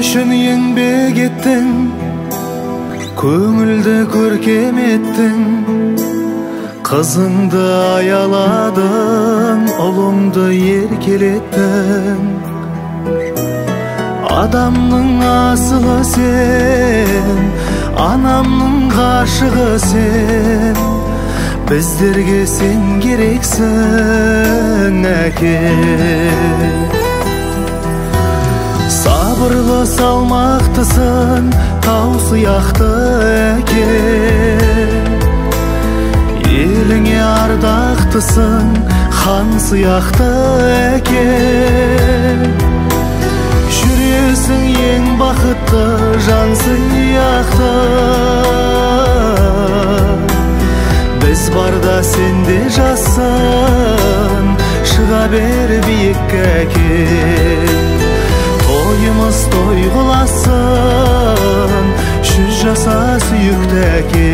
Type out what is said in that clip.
үшін еңбек еттің, көңілді көркем еттің, қызыңды аяладың, ұлыңды еркелеттің. Адамның асылы сен, анамның ғашығы сен, біздерге сен керексің, әке. Сабырлы салмақтысың, тау сияқты әке. Еліңе ардақтысың, хан сияқты әке. Жүресің ең бақытты жан сияқты. Біз барда сенде жассын, шыға бер биік әке. Тойымыз той қыласын, жүз жаса сүйікті әке.